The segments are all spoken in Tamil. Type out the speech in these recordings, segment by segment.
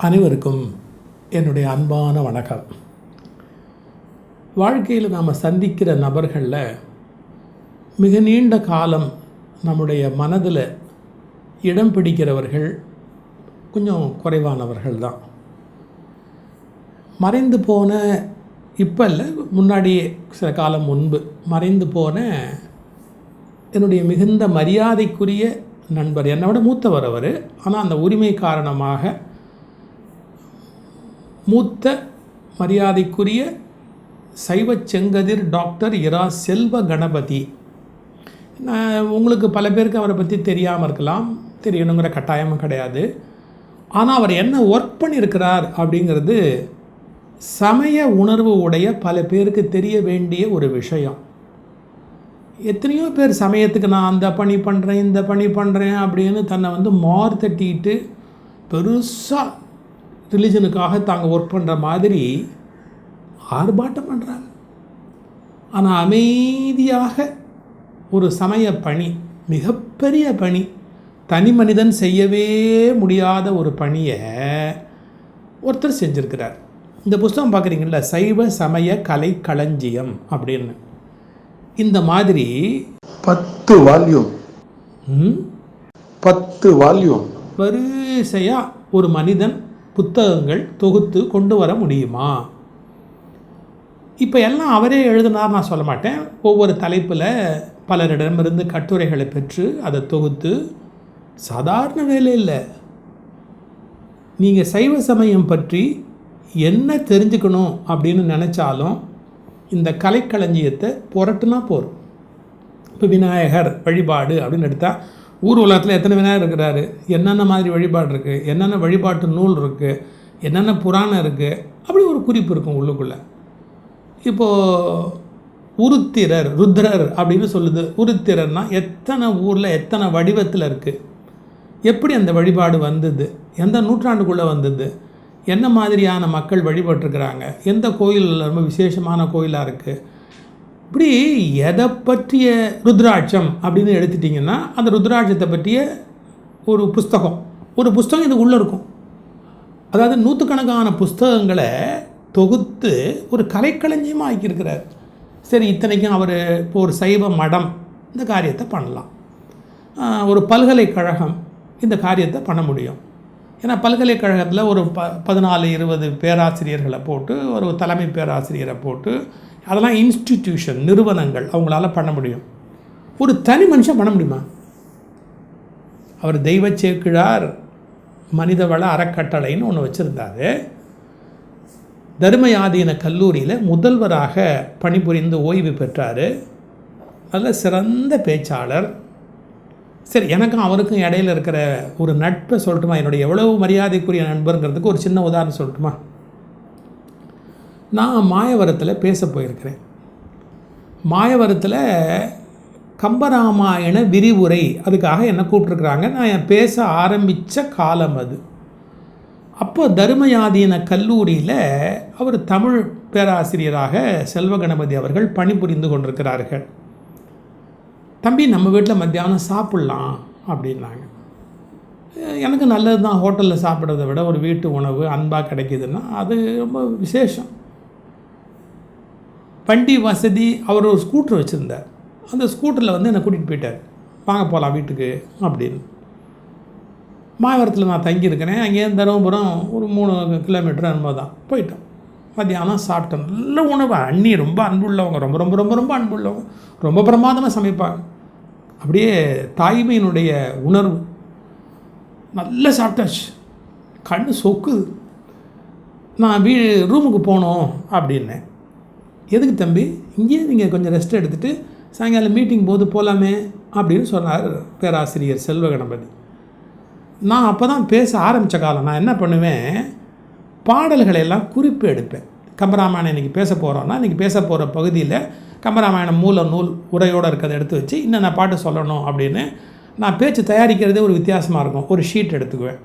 அனைவருக்கும் என்னுடைய அன்பான வணக்கம். வாழ்க்கையில் நாம் சந்திக்கிற நபர்களில் மிக நீண்ட காலம் நம்முடைய மனதில் இடம் பிடிக்கிறவர்கள் கொஞ்சம் குறைவானவர்கள் தான். மறைந்து போன இப்போ இல்லை, முன்னாடியே சில காலம் முன்பு மறைந்து போன என்னுடைய மிகுந்த மரியாதைக்குரிய நண்பர், என்னை விட மூத்தவர் அவர். ஆனால் அந்த உரிமை காரணமாக மூத்த மரியாதைக்குரிய சைவ செங்கதிர் டாக்டர் இரா செல்வ கணபதி. உங்களுக்கு பல பேருக்கு அவரை பற்றி தெரியாமல் இருக்கலாம், தெரியணுங்கிற கட்டாயமும் கிடையாது. ஆனால் அவர் என்ன ஒர்க் பண்ணியிருக்கிறார் அப்படிங்கிறது சமய உணர்வு உடைய பல பேருக்கு தெரிய வேண்டிய ஒரு விஷயம். எத்தனையோ பேர் சமயத்துக்கு நான் அந்த பணி பண்ணுறேன், இந்த பணி பண்ணுறேன் அப்படின்னு தன்னை மார்த்தட்டிட்டு பெருசாக ரிலிஜனுக்காக தாங்க ஒர்க் பண்ணுற மாதிரி ஆர்ப்பாட்டம் பண்ணுறாங்க. ஆனால் அமைதியாக ஒரு சமய பணி, மிகப்பெரிய பணி, தனி மனிதன் செய்யவே முடியாத ஒரு பணியை ஒருத்தர் செஞ்சுருக்கிறார். இந்த புஸ்தகம் பார்க்குறீங்கள, சைவ சமய கலை களஞ்சியம் அப்படின்னு. இந்த மாதிரி 10 வால்யூம் வரிசையாக ஒரு மனிதன் புத்தகங்கள் தொகுத்து கொண்டு வர முடியுமா? இப்போ எல்லாம் அவரே எழுதினார் நான் சொல்ல மாட்டேன். ஒவ்வொரு தலைப்பில் பலரிடமிருந்து கட்டுரைகளை பெற்று அதை தொகுத்து, சாதாரண வேலை இல்லை. நீங்கள் சைவ சமயம் பற்றி என்ன தெரிஞ்சுக்கணும் அப்படின்னு நினச்சாலும் இந்த கலைக்களஞ்சியத்தை புரட்டுனா போகிறோம். இப்போ விநாயகர் வழிபாடு அப்படின்னு எடுத்தால் ஊர் உலகத்தில் எத்தனை விநாயகர் இருக்கிறாரு, என்னென்ன மாதிரி வழிபாடு இருக்குது, என்னென்ன வழிபாட்டு நூல் இருக்குது, என்னென்ன புராணம் இருக்குது, அப்படி ஒரு குறிப்பு இருக்கும் உள்ளுக்குள்ளே. இப்போது உருத்திரர், ருத்ரர் அப்படின்னு சொல்லுது. உருத்திரர்னால் எத்தனை ஊரில் எத்தனை வடிவத்தில் இருக்குது, எப்படி அந்த வழிபாடு வந்தது, எந்த நூற்றாண்டுக்குள்ளே வந்தது, என்ன மாதிரியான மக்கள் வழிபட்டுருக்கிறாங்க, எந்த கோயில் ரொம்ப விசேஷமான கோயிலாக இருக்குது, இப்படி எதை பற்றிய ருத்ராட்சம் அப்படின்னு எடுத்துட்டிங்கன்னா அந்த ருத்ராட்சத்தை பற்றிய ஒரு புஸ்தகம் இது உள்ளே இருக்கும். அதாவது நூற்றுக்கணக்கான புஸ்தகங்களை தொகுத்து ஒரு கலைக்களஞ்சியமாக ஆக்கியிருக்கிறார். சரி, இத்தனைக்கும் அவர் இப்போ ஒரு சைவ மடம் இந்த காரியத்தை பண்ணலாம், ஒரு பல்கலைக்கழகம் இந்த காரியத்தை பண்ண முடியும். ஏன்னா பல்கலைக்கழகத்தில் ஒரு 14-20 பேராசிரியர்களை போட்டு, ஒரு தலைமை பேராசிரியரை போட்டு, அதெல்லாம் இன்ஸ்டிடியூஷன், நிறுவனங்கள், அவங்களால பண்ண முடியும். ஒரு தனி மனுஷன் பண்ண முடியுமா? அவர் தெய்வ சேக்கிழார் மனிதவள அறக்கட்டளைன்னு ஒன்று வச்சுருந்தார். தர்மயாதீன கல்லூரியில் முதல்வராக பணிபுரிந்து ஓய்வு பெற்றார். நல்ல சிறந்த பேச்சாளர். சரி, எனக்கும் அவருக்கும் இடையில் இருக்கிற ஒரு நட்பை சொல்லட்டுமா? என்னுடைய எவ்வளவு மரியாதைக்குரிய நண்பருங்கிறதுக்கு ஒரு சின்ன உதாரணம் சொல்லட்டுமா? நான் மாயவரத்தில் பேச போயிருக்கிறேன். மாயவரத்தில் கம்பராமாயண விரிவுரை அதுக்காக என்னை கூப்பிட்ருக்குறாங்க. நான் பேச ஆரம்பித்த காலம் அது. அப்போ தர்மயாதீன கல்லூரியில் அவர் தமிழ் பேராசிரியராக செல்வ கணபதி அவர்கள் பணிபுரிந்து கொண்டிருக்கிறார்கள். தம்பி, நம்ம வீட்டில் மத்தியானம் சாப்பிட்லாம் அப்படின்னாங்க. எனக்கு நல்லது தான், ஹோட்டலில் சாப்பிட்றத விட ஒரு வீட்டு உணவு அன்பாக கிடைக்கிதுன்னா அது ரொம்ப விசேஷம். வண்டி வசதி, அவர் ஒரு ஸ்கூட்டர் வச்சுருந்தார். அந்த ஸ்கூட்டரில் என்னை கூட்டிகிட்டு போயிட்டார். வாங்க போகலாம் வீட்டுக்கு அப்படின்னு. மாயவரத்தில் நான் தங்கியிருக்கிறேன். அங்கேருந்து தருமபுரம் ஒரு 3 கிலோமீட்டர் அனுபவம் தான். போயிட்டோம். மத்தியானம் சாப்பிட்டோம். நல்ல உணவு. அண்ணி ரொம்ப அன்புள்ளவங்க, ரொம்ப ரொம்ப ரொம்ப ரொம்ப அன்புள்ளவங்க, ரொம்ப பிரமாதமாக சமைப்பாங்க. அப்படியே தாய்மையினுடைய உணர்வு. நல்லா சாப்பிட்டாச்சு, கண்ணு சொக்குது. நான் ரூமுக்கு போகணும் அப்படின்னேன். எதுக்கு தம்பி? இங்கேயே நீங்கள் கொஞ்சம் ரெஸ்ட் எடுத்துகிட்டு சாயங்காலம் மீட்டிங் போது போகலாமே அப்படின்னு சொன்னார் பேராசிரியர் செல்வ கணபதி. நான் அப்போ தான் பேச ஆரம்பித்த காலம். நான் என்ன பண்ணுவேன், பாடல்களை எல்லாம் குறிப்பு எடுப்பேன். கம்பராமாயணம் இன்றைக்கி பேச போகிறோன்னா, இன்றைக்கி பேச போகிற பகுதியில் கம்பராமாயணம் மூல நூல் உரையோடு இருக்கிறத எடுத்து வச்சு இன்னென்ன பாட்டு சொல்லணும் அப்படின்னு நான் பேச்சு தயாரிக்கிறதே ஒரு வித்தியாசமாக இருக்கும். ஒரு ஷீட் எடுத்துக்குவேன்.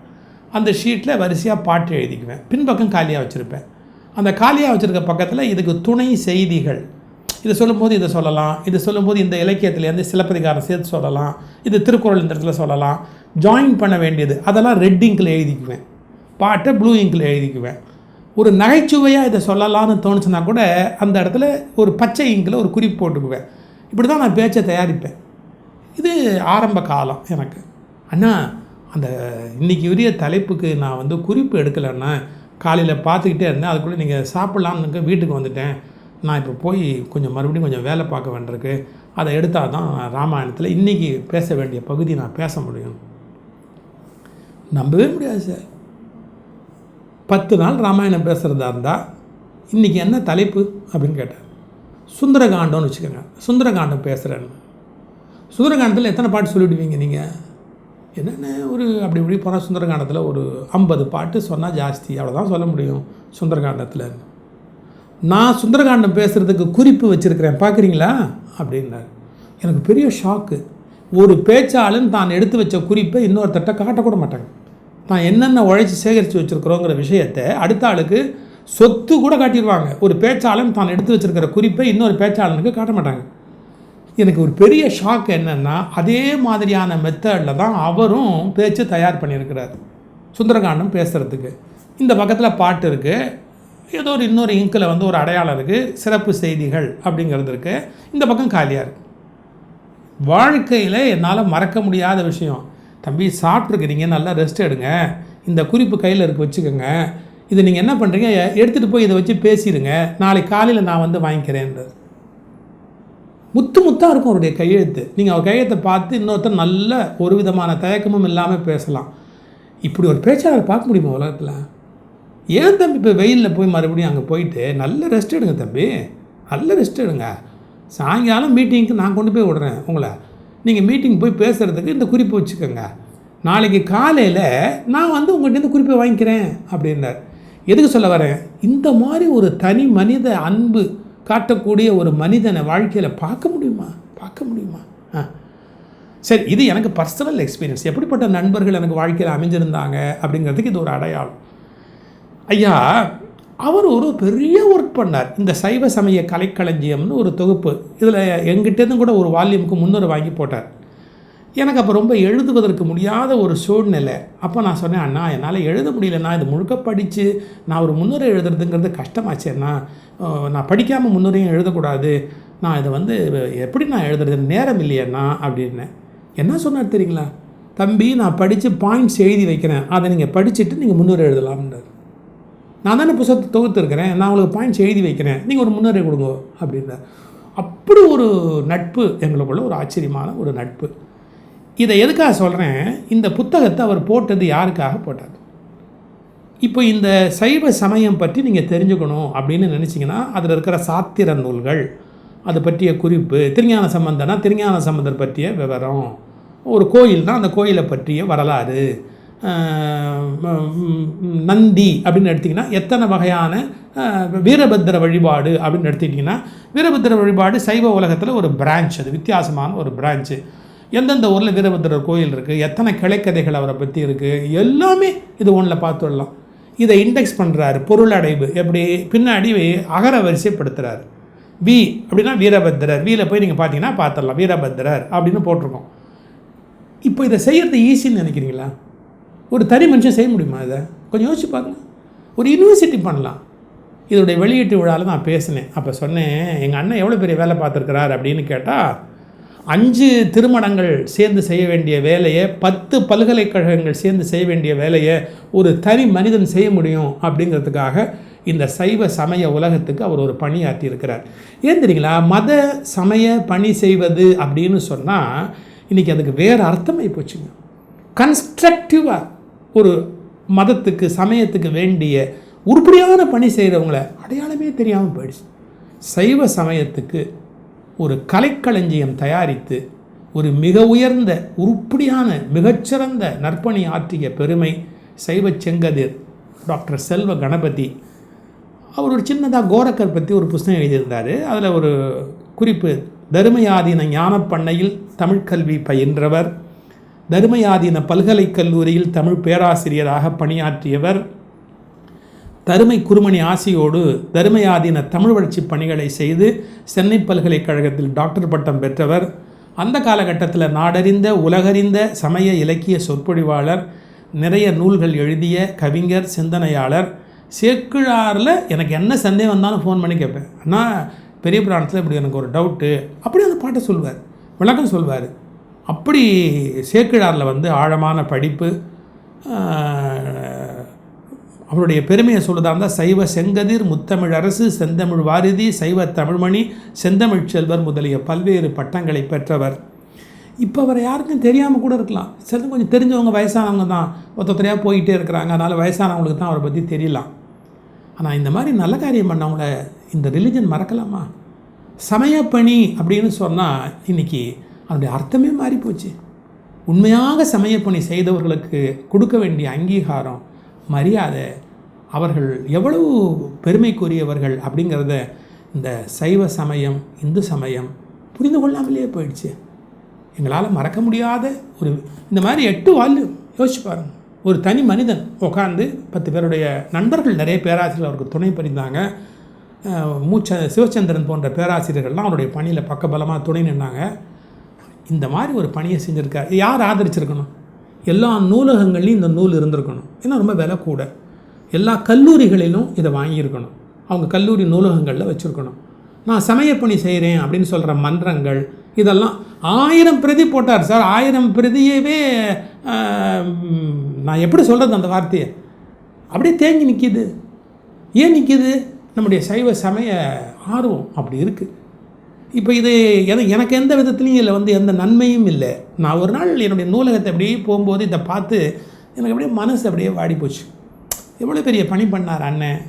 அந்த ஷீட்டில் வரிசையாக பாட்டு எழுதிக்குவேன். பின்பக்கம் காலியாக வச்சுருப்பேன். அந்த காலியாக வச்சுருக்க பக்கத்தில் இதுக்கு துணை செய்திகள், இதை சொல்லும்போது இதை சொல்லலாம், இது சொல்லும்போது இந்த இலக்கியத்துலேருந்து சிலப்பதிகாரம் சேர்த்து சொல்லலாம், இது திருக்குறள் இந்த இடத்துல சொல்லலாம், ஜாயின் பண்ண வேண்டியது அதெல்லாம் ரெட் இங்கில் எழுதிக்குவேன். பாட்டை ப்ளூ இங்கில் எழுதிக்குவேன். ஒரு நகைச்சுவையாக இதை சொல்லலாம்னு தோணுச்சுன்னா கூட அந்த இடத்துல ஒரு பச்சை இங்கில் ஒரு குறிப்பு போட்டுக்குவேன். இப்படி தான் நான் பேச்சை தயாரிப்பேன். இது ஆரம்ப காலம் எனக்கு. அண்ணா அந்த இன்றைக்கி உரிய தலைப்புக்கு நான் வந்து குறிப்பு எடுக்கலைன்னா காலையில் பார்த்துக்கிட்டே இருந்தேன், அதுக்குள்ளே நீங்கள் சாப்பிட்லான்னு வீட்டுக்கு வந்துட்டேன், நான் இப்போ போய் மறுபடியும் கொஞ்சம் வேலை பார்க்க வேண்டியிருக்கு, அதை எடுத்தால் தான் ராமாயணத்தில் இன்றைக்கி பேச வேண்டிய பகுதி நான் பேச முடியும். நம்பவே முடியாது சார். 10 நாள் ராமாயணம் பேசுகிறதா இருந்தால் இன்றைக்கி என்ன தலைப்பு அப்படின்னு கேட்டார். சுந்தரகாண்டம்னு வச்சுக்கோங்க. சுந்தரகாண்டம் பேசுகிறேன்னு. சுந்தரகாண்டத்தில் எத்தனை பாட்டு சொல்லிவிடுவீங்க நீங்கள்? என்னென்ன ஒரு அப்படி இப்படி போனால் சுந்தரகாண்டத்தில் ஒரு 50 பாட்டு சொன்னால் ஜாஸ்தி, அவ்வளோதான் சொல்ல முடியும் சுந்தரகாண்டத்தில். நான் சுந்தரகாண்டம் பேசுகிறதுக்கு குறிப்பு வச்சுருக்கிறேன் பார்க்குறீங்களா அப்படின்னார். எனக்கு பெரிய ஷாக்கு. ஒரு பேச்சாளன் தான் எடுத்து வச்ச குறிப்பை இன்னொருத்தட்ட காட்டக்கூட மாட்டாங்க. தான் என்னென்ன உழைச்சி சேகரித்து வச்சுருக்கிறோங்கிற விஷயத்தை அடுத்த ஆளுக்கு சொத்து கூட காட்டிடுவாங்க. ஒரு பேச்சாளன் தான் எடுத்து வச்சுருக்கிற குறிப்பை இன்னொரு பேச்சாளனுக்கு காட்ட மாட்டாங்க. எனக்கு ஒரு பெரிய ஷாக் என்னென்னா, அதே மாதிரியான மெத்தடில் தான் அவரும் பேச்சு தயார் பண்ணியிருக்கிறார் சுந்தரகாண்டம் பேசுகிறதுக்கு. இந்த பக்கத்தில் பாட்டு இருக்குது, ஏதோ இன்னொரு இங்கில் வந்து ஒரு அடையாளம் இருக்குது, சிறப்பு செய்திகள் அப்படிங்கிறது இருக்குது, இந்த பக்கம் காலியாக இருக்குது. வாழ்க்கையில் என்னால் மறக்க முடியாத விஷயம், தம்பி சாப்பிட்ருக்கிறீங்க, நல்லா ரெஸ்ட் எடுங்க, இந்த குறிப்பு கையில் இருக்க வச்சுக்கோங்க, இதை நீங்கள் என்ன பண்ணுறீங்க, எடுத்துகிட்டு போய் இதை வச்சு பேசிடுங்க, நாளைக்கு காலையில் நான் வந்து வாங்கிக்கிறேன்றது. முத்து முத்தாக இருக்கும் அவருடைய கையெழுத்து. நீங்கள் அவர் கையெழுத்தை பார்த்து இன்னொருத்தர் நல்ல ஒரு விதமான தயக்கமும் இல்லாமல் பேசலாம். இப்படி ஒரு பேச்சாளர் பார்க்க முடியுமா உலகத்தில்? ஏன் தம்பி இப்போ வெயிலில் போய் மறுபடியும் அங்கே போயிட்டு நல்ல ரெஸ்ட் எடுங்க தம்பி, நல்ல ரெஸ்ட் எடுங்க, சாயங்காலம் மீட்டிங்க்கு நான் கொண்டு போய் விடுறேன் உங்களை, நீங்கள் மீட்டிங் போய் பேசுகிறதுக்கு இந்த குறிப்பை வச்சுக்கோங்க, நாளைக்கு காலையில் நான் வந்து உங்கள்கிட்ட இந்த குறிப்பை வாங்கிக்கிறேன் அப்படின்னார். எதுக்கு சொல்ல வரேன், இந்த மாதிரி ஒரு தனி மனித அன்பு காட்டக்கூடிய ஒரு மனிதனை வாழ்க்கையில் பார்க்க முடியுமா? சரி, இது எனக்கு பர்சனல் எக்ஸ்பீரியன்ஸ். எப்படிப்பட்ட நண்பர்கள் எனக்கு வாழ்க்கையில் அமைஞ்சிருந்தாங்க அப்படிங்கிறதுக்கு இது ஒரு அடையாளம். ஐயா அவர் ஒரு பெரிய ஒர்க் பண்ணார். இந்த சைவ சமய கலைக்களஞ்சியம்னு ஒரு தொகுப்பு, இதில் எங்கிட்டேருந்து கூட ஒரு வால்யூமுக்கு 300 வாங்கி போட்டார். எனக்கு அப்போ ரொம்ப எழுதுவதற்கு முடியாத ஒரு சூழ்நிலை. அப்போ நான் சொன்னேன், அண்ணா என்னால் எழுத முடியலண்ணா, இது முழுக்க படித்து நான் ஒரு 300 எழுதுறதுங்கிறது கஷ்டமாச்சேண்ணா, நான் படிக்காமல் 300 எழுதக்கூடாது, நான் இதை வந்து எப்படி நான் எழுதுறது, நேரம் இல்லையண்ணா அப்படின்னேன். என்ன சொன்னார் தெரியுங்களா, தம்பி நான் படித்து பாயிண்ட்ஸ் எழுதி வைக்கிறேன், அதை நீங்கள் படிச்சுட்டு நீங்கள் 300 எழுதலாம்ன்றார். நான் தானே புத்தகத்தை தொகுத்துருக்கிறேன், நான் உங்களுக்கு பாயிண்ட்ஸ் எழுதி வைக்கிறேன், நீங்கள் ஒரு 300 கொடுங்க அப்படின்றார். அப்படி ஒரு நட்பு எங்களுக்குள்ள, ஒரு ஆச்சரியமான ஒரு நட்பு. இதை எதுக்காக சொல்கிறேன், இந்த புத்தகத்தை அவர் போட்டது யாருக்காக போட்டார்? இப்போ இந்த சைவ சமயம் பற்றி நீங்கள் தெரிஞ்சுக்கணும் அப்படின்னு நினச்சிங்கன்னா அதில் இருக்கிற சாத்திர நூல்கள், அதை பற்றிய குறிப்பு, திருஞான சம்பந்தனா திருஞான சம்பந்தர் பற்றிய விவரம், ஒரு கோயில்னால் அந்த கோயிலை பற்றிய வரலாறு, நந்தி அப்படின்னு எடுத்திங்கன்னா எத்தனை வகையான வீரபத்திர வழிபாடு அப்படின்னு எடுத்துக்கிட்டிங்கன்னா, வீரபத்திர வழிபாடு சைவ உலகத்தில் ஒரு பிரான்ச், அது வித்தியாசமான ஒரு பிரான்ச்சு. எந்தெந்த ஊரில் வீரபத்திரர் கோயில் இருக்குது, எத்தனை கிளைக்கதைகள் அவரை பற்றி இருக்குது, எல்லாமே இது ஒன்றில் பார்த்துடலாம். இதை இண்டெக்ஸ் பண்ணுறாரு, பொருளடைவு எப்படி பின்னாடி அகர வரிசைப்படுத்துகிறார். வி அப்படின்னா வீரபத்திரர், வீயில் போய் நீங்கள் பார்த்தீங்கன்னா பார்த்துடலாம் வீரபத்திரர் அப்படின்னு போட்டிருக்கோம். இப்போ இதை செய்கிறது ஈஸின்னு நினைக்கிறீங்களா? ஒரு தனி மனுஷன் செய்ய முடியுமா? இதை கொஞ்சம் யோசிச்சு பாருங்கள். ஒரு யூனிவர்சிட்டி பண்ணலாம். இதோடைய வெளியீட்டு விழாவில் நான் பேசினேன். அப்போ சொன்னேன், எங்கள் அண்ணன் எவ்வளோ பெரிய வேலை பார்த்துருக்கிறார் அப்படின்னு கேட்டால், 5 திருமணங்கள் சேர்ந்து செய்ய வேண்டிய வேலையை 10 பல்கலைக்கழகங்கள் சேர்ந்து செய்ய வேண்டிய வேலையை ஒரு தனி மனிதன் செய்ய முடியும் அப்படிங்கிறதுக்காக இந்த சைவ சமய உலகத்துக்கு அவர் ஒரு பணியாற்றி இருக்கிறார். ஏன் தெரியுங்களா, மத சமய பணி செய்வது அப்படின்னு சொன்னால் இன்றைக்கி அதுக்கு வேறு அர்த்தமாகி போச்சுங்க. கன்ஸ்ட்ரக்டிவாக ஒரு மதத்துக்கு சமயத்துக்கு வேண்டிய உருப்படியான பணி செய்கிறவங்கள அடையாளமே தெரியாமல் போயிடுச்சு. சைவ சமயத்துக்கு ஒரு கலைக்களஞ்சியம் தயாரித்து ஒரு மிக உயர்ந்த உருப்படியான மிகச்சிறந்த நற்பணி ஆற்றிய பெருமை சைவ செங்கதிர் டாக்டர் செல்வ கணபதி. அவர் ஒரு சின்னதாக கோரக்கர் பற்றி ஒரு புத்தகம் எழுதியிருந்தார். அதில் ஒரு குறிப்பு, தருமயாதீன ஞானப்பண்ணையில் தமிழ் கல்வி பயின்றவர், தருமயாதீன பல்கலைக்கல்லூரியில் தமிழ் பேராசிரியராக பணியாற்றியவர், தருமை குருமணி ஆசியோடு தருமயாதீன தமிழ் வளர்ச்சி பணிகளை செய்து சென்னை பல்கலைக்கழகத்தில் டாக்டர் பட்டம் பெற்றவர், அந்த காலகட்டத்தில் நாடறிந்த உலகறிந்த சமய இலக்கிய சொற்பொழிவாளர், நிறைய நூல்கள் எழுதிய கவிஞர், சிந்தனையாளர். சேக்கிழாரில் எனக்கு என்ன சந்தேகம் வந்தாலும் ஃபோன் பண்ணி கேட்பேன், ஆனால் பெரிய புராணத்தில் இப்படி எனக்கு ஒரு டவுட்டு, அப்படி அந்த பாட்டை சொல்வார், விளக்கம் சொல்வார். அப்படி சேக்கிழாரில் வந்து ஆழமான படிப்பு. அவருடைய பெருமையை சொல்லுதா இருந்தால் சைவ செங்கதிர், முத்தமிழ் அரசு, செந்தமிழ் வாரிதி, சைவ தமிழ்மணி, செந்தமிழ் செல்வர் முதலிய பல்வேறு பட்டங்களை பெற்றவர். இப்போ அவரை யாருக்கும் தெரியாமல் கூட இருக்கலாம். சில கொஞ்சம் தெரிஞ்சவங்க வயசானவங்க தான் ஒருத்தரையாக போயிட்டே இருக்கிறாங்க, அதனால் வயசானவங்களுக்கு தான் அவரை பற்றி தெரியலாம். ஆனால் இந்த மாதிரி நல்ல காரியம் பண்ணவங்கள இந்த ரிலிஜன் மறக்கலாமா? சமயப்பணி அப்படின்னு சொன்னால் இன்றைக்கி அதனுடைய அர்த்தமே மாறி போச்சு. உண்மையாக சமயப்பணி செய்தவர்களுக்கு கொடுக்க வேண்டிய அங்கீகாரம், மரியாதை, அவர்கள் எவ்வளவு பெருமைக்குரியவர்கள் அப்படிங்கிறத இந்த சைவ சமயம், இந்து சமயம் புரிந்து கொள்ளாமலேயே போயிடுச்சு. எங்களால் மறக்க முடியாத ஒரு இந்த மாதிரி 8 வால்யூம் யோசிச்சு பாருங்கள். ஒரு தனி மனிதன் உட்காந்து 10 பேருடைய நண்பர்கள், நிறைய பேராசிரியர்கள் அவருக்கு துணை புரிந்தாங்க. சிவச்சந்திரன் போன்ற பேராசிரியர்கள்லாம் அவருடைய பணியில் பக்கபலமாக துணை நின்னாங்க. இந்த மாதிரி ஒரு பணியை செஞ்சுருக்கார். யார் ஆதரிச்சிருக்கணும்? எல்லா நூலகங்கள்லையும் இந்த நூல் இருந்திருக்கணும். ஏன்னா ரொம்ப விலை கூட. எல்லா கல்லூரிகளிலும் இதை வாங்கியிருக்கணும். அவங்க கல்லூரி நூலகங்களில் வச்சுருக்கணும். நான் சமயப்பணி செய்கிறேன் அப்படின்னு சொல்கிற மன்றங்கள் இதெல்லாம் 1000 பிரதி போட்டார் சார். 1000 பிரதியவே நான் எப்படி சொல்கிறது அந்த வார்த்தையை? அப்படியே தேங்கி நிற்கிது. ஏன் நிற்கிது? நம்முடைய சைவ சமய ஆர்வம் அப்படி இருக்குது. இப்போ இது எனக்கு எந்த விதத்துலையும் இதில் வந்து எந்த நன்மையும் இல்லை. நான் ஒரு நாள் என்னுடைய நூலகத்தை அப்படியே போகும்போது இதை பார்த்து எனக்கு அப்படியே மனசு அப்படியே வாடி போச்சு. எவ்வளோ பெரிய பணி பண்ணார் அண்ணன்,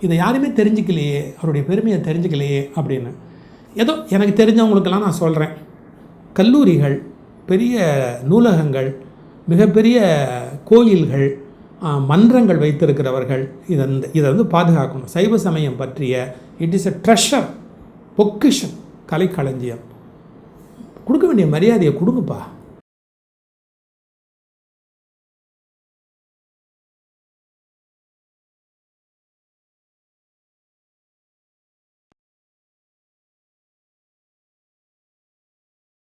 இதை யாருமே தெரிஞ்சுக்கலையே, அவருடைய பெருமையை தெரிஞ்சுக்கலையே அப்படின்னு. ஏதோ எனக்கு தெரிஞ்சவங்களுக்கெல்லாம் நான் சொல்கிறேன், கல்லூரிகள், பெரிய நூலகங்கள், மிகப்பெரிய கோயில்கள், மன்றங்கள் வைத்திருக்கிறவர்கள் இதை வந்து பாதுகாக்கணும். சைவ சமயம் பற்றிய இட் இஸ் எ ட்ரெஷர், பொக்கிஷன், கலைக்களஞ்சியம். கொடுக்க வேண்டிய மரியாதையை கொடுங்கப்பா.